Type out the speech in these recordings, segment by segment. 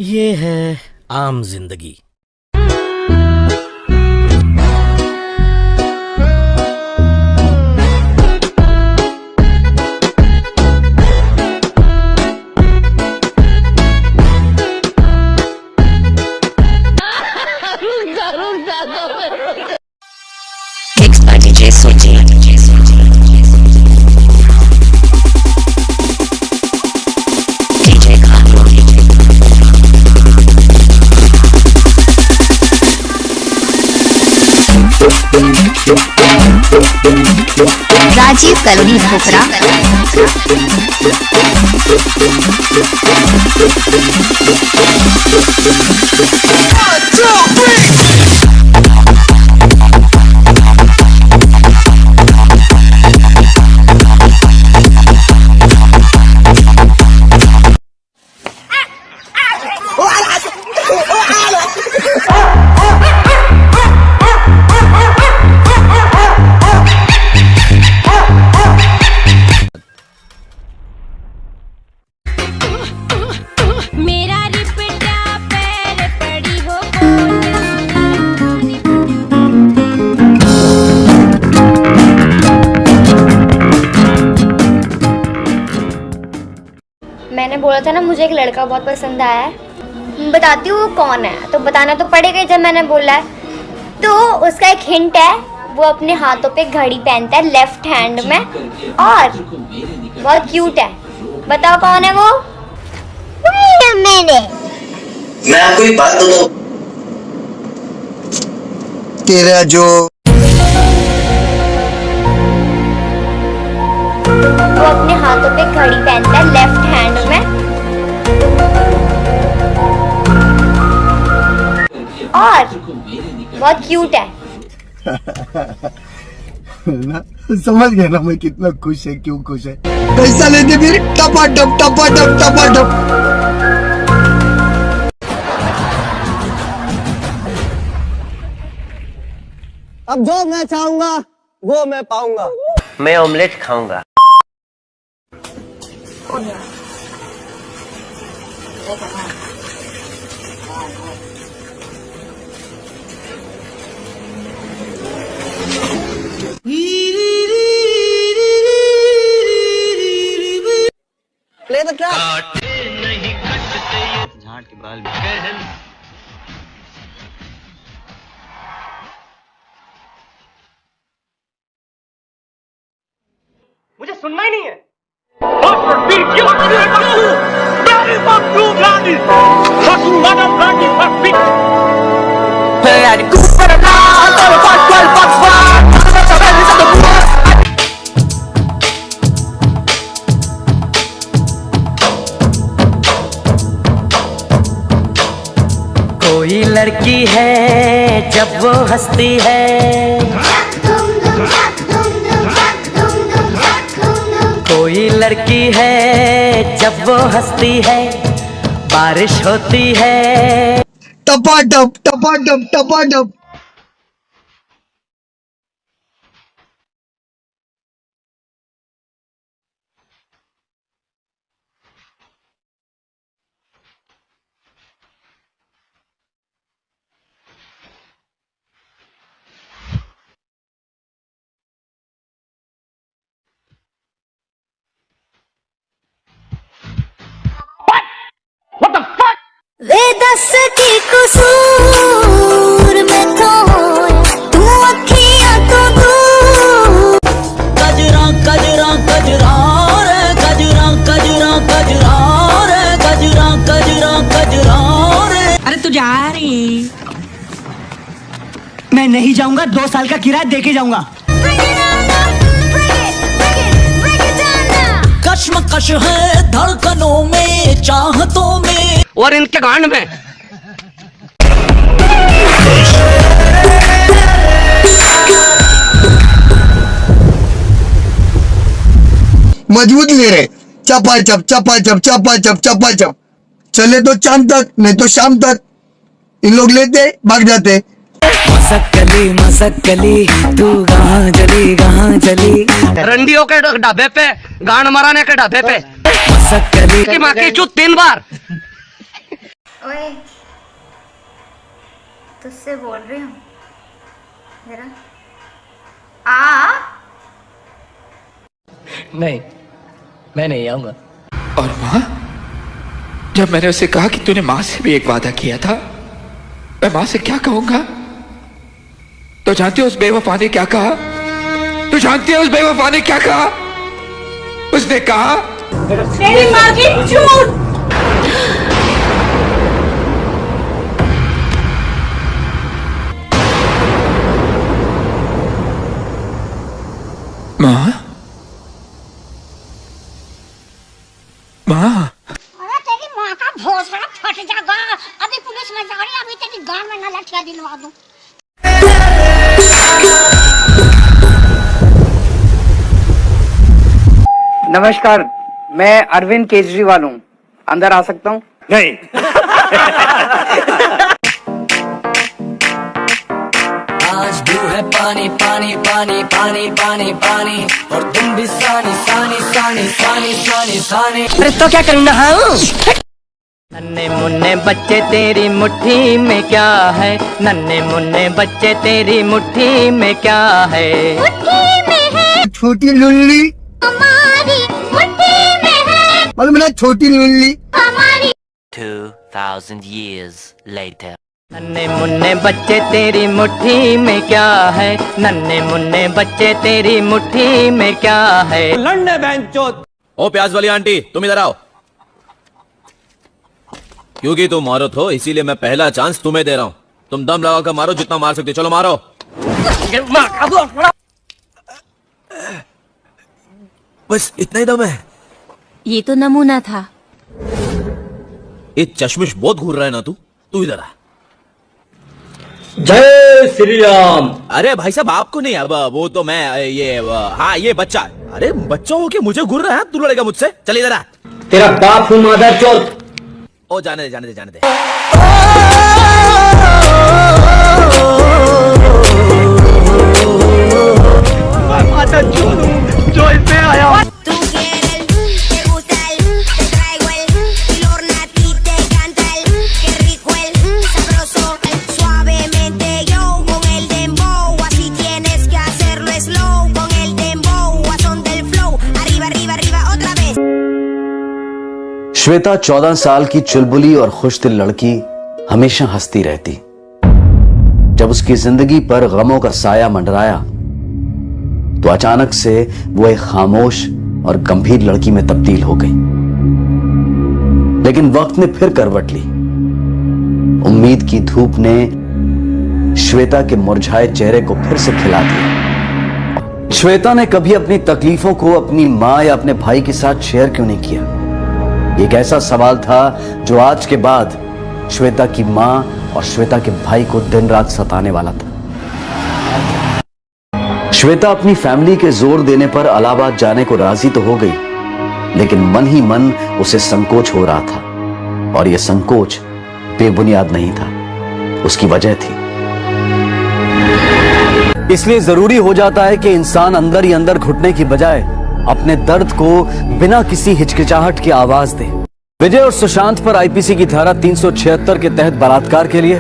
ये है आम जिंदगी। Mixed by DJ Soji. DJ Kano. Rajiv colony Khokhra. मैंने बोला था ना मुझे एक लड़का बहुत पसंद आया है, बताती हूँ वो कौन है। तो बताना तो पड़ेगा जब मैंने बोला है। तो उसका एक हिंट है, वो अपने हाथों पे घड़ी पहनता है लेफ्ट हैंड में और बहुत क्यूट है। बताओ कौन है वो? मैं आपको एक बात बताऊं, तेरा जो वो अपने हाथों पे घड़ी पहनता है लेफ्ट हैंड में और बहुत क्यूट है। ना समझ गया ना मैं कितना खुश है, क्यों खुश है। पैसा लेते फिर टपाटप टपाटप टपाटप। अब जो मैं चाहूंगा वो मैं पाऊंगा। मैं ऑमलेट खाऊंगा। Play the track. झाड़ के बाल भी मुझे सुनना ही नहीं है। कोई लड़की है जब वो हंसती है, कोई लड़की है जब वो हंसती है, बारिश होती है। टपाटप टपाटप टपाटप। वे दस की कसूर में तो तू अखियां तो दूर। गजरा गजरा गजरा रे गजरा गजरा गजरा रे गजरा गजरा गजरा रे। अरे तू जा रही? मैं नहीं जाऊंगा, 2 साल का किराया दे के जाऊंगा। कश्मकश है धड़कनों में, चाहतों में और इनके गांड में। मजबूत ले रहे, चपाचप चपाचप चपाचप चपाचप। चले तो चांद तक, नहीं तो शाम तक। इन लोग लेते भाग जाते। मसक्कली तू कहाँ चली रंडियों के ढाबे पे, गांड मराने के ढाबे पे, मसक्कली की माँ की चूत 3 बार। ओए, तुझसे बोल रही हूँ, जरा आ। नहीं, मैं नहीं आऊंगा। और माँ, जब मैंने उसे कहा कि तूने माँ से भी एक वादा किया था, मैं माँ से क्या कहूंगा? तो जानती हो उस बेवफा ने क्या कहा? तू जानती है उस बेवफा ने क्या कहा? उसने कहा, तेरी माँ की चूत। माँ, माँ, अरे तेरी माँ का भोसड़ा फट जाएगा। अभी पुलिस में जा रही है, अभी तेरी गांड में ना लठिया दिलवा दूं। नमस्कार, मैं अरविंद केजरीवाल हूँ। अंदर आ सकता हूँ? नहीं। आज भी है पानी पानी पानी पानी पानी पानी, और तुम भी सानी सानी सानी सानी सानी सानी। अरे तो क्या करना है? नन्हे मुन्ने बच्चे तेरी मुट्ठी में क्या है? नन्हे मुन्ने बच्चे तेरी मुट्ठी में क्या है? मुट्ठी में है छोटी लुल्ली, हमारी मुट्ठी में है मतलब मेरा छोटी लुल्ली। हमारी। 2000 years later. नन्हे मुन्ने बच्चे तेरी मुट्ठी में क्या है? नन्हे मुन्ने बच्चे तेरी मुट्ठी में क्या है? लड़ने बेंचोद। ओ प्याज वाली आंटी, तुम इधर आओ। क्योंकि तुम औरत हो इसीलिए मैं पहला चांस तुम्हें दे रहा हूँ। तुम दम लगा कर मारो, जितना मार सकते। चलो मारो। बस इतना ही दम है? ये तो नमूना था। ये चश्मिश बहुत घूर रहा है ना तू इधर आ। जय श्री राम। अरे भाई साहब, आपको नहीं, अब वो तो मैं हाँ ये बच्चा। अरे बच्चों हो के मुझे घूर रहा है, तू लड़ेगा मुझसे? चल इधर आ। तेरा बाप हूँ मादर चौथ। ओ जाने दे जाने दे जाने दे। मादर चौथ जो इसमें आया। श्वेता 14 साल की चुलबुली और खुशदिल लड़की हमेशा हंसती रहती। जब उसकी जिंदगी पर गमों का साया मंडराया तो अचानक से वो एक खामोश और गंभीर लड़की में तब्दील हो गई। लेकिन वक्त ने फिर करवट ली। उम्मीद की धूप ने श्वेता के मुरझाए चेहरे को फिर से खिला दिया। श्वेता ने कभी अपनी तकलीफों को अपनी मां या अपने भाई के साथ शेयर क्यों नहीं किया? एक ऐसा सवाल था जो आज के बाद श्वेता की मां और श्वेता के भाई को दिन रात सताने वाला था। श्वेता अपनी फैमिली के जोर देने पर इलाहाबाद जाने को राजी तो हो गई, लेकिन मन ही मन उसे संकोच हो रहा था। और यह संकोच बेबुनियाद नहीं था, उसकी वजह थी। इसलिए जरूरी हो जाता है कि इंसान अंदर ही अंदर घुटने की बजाय अपने दर्द को बिना किसी हिचकिचाहट की आवाज दे। विजय और सुशांत पर आईपीसी की धारा 376 के तहत बलात्कार के लिए,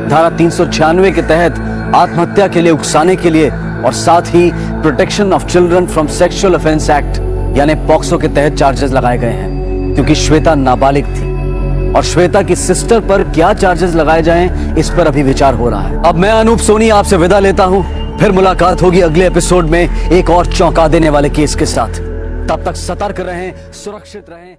धारा 396 के तहत आत्महत्या के लिए उकसाने के लिए और साथ ही protection of children from sexual offence act यानी पॉक्सो के तहत चार्जेस लगाए गए हैं, क्योंकि श्वेता नाबालिग थी। और श्वेता की सिस्टर पर क्या चार्जेस लगाए जाएं, इस पर अभी विचार हो रहा है। अब मैं अनूप सोनी आपसे विदा लेता हूं। फिर मुलाकात होगी अगले एपिसोड में एक और चौंका देने वाले केस के साथ। तब तक सतर्क रहें, सुरक्षित रहें।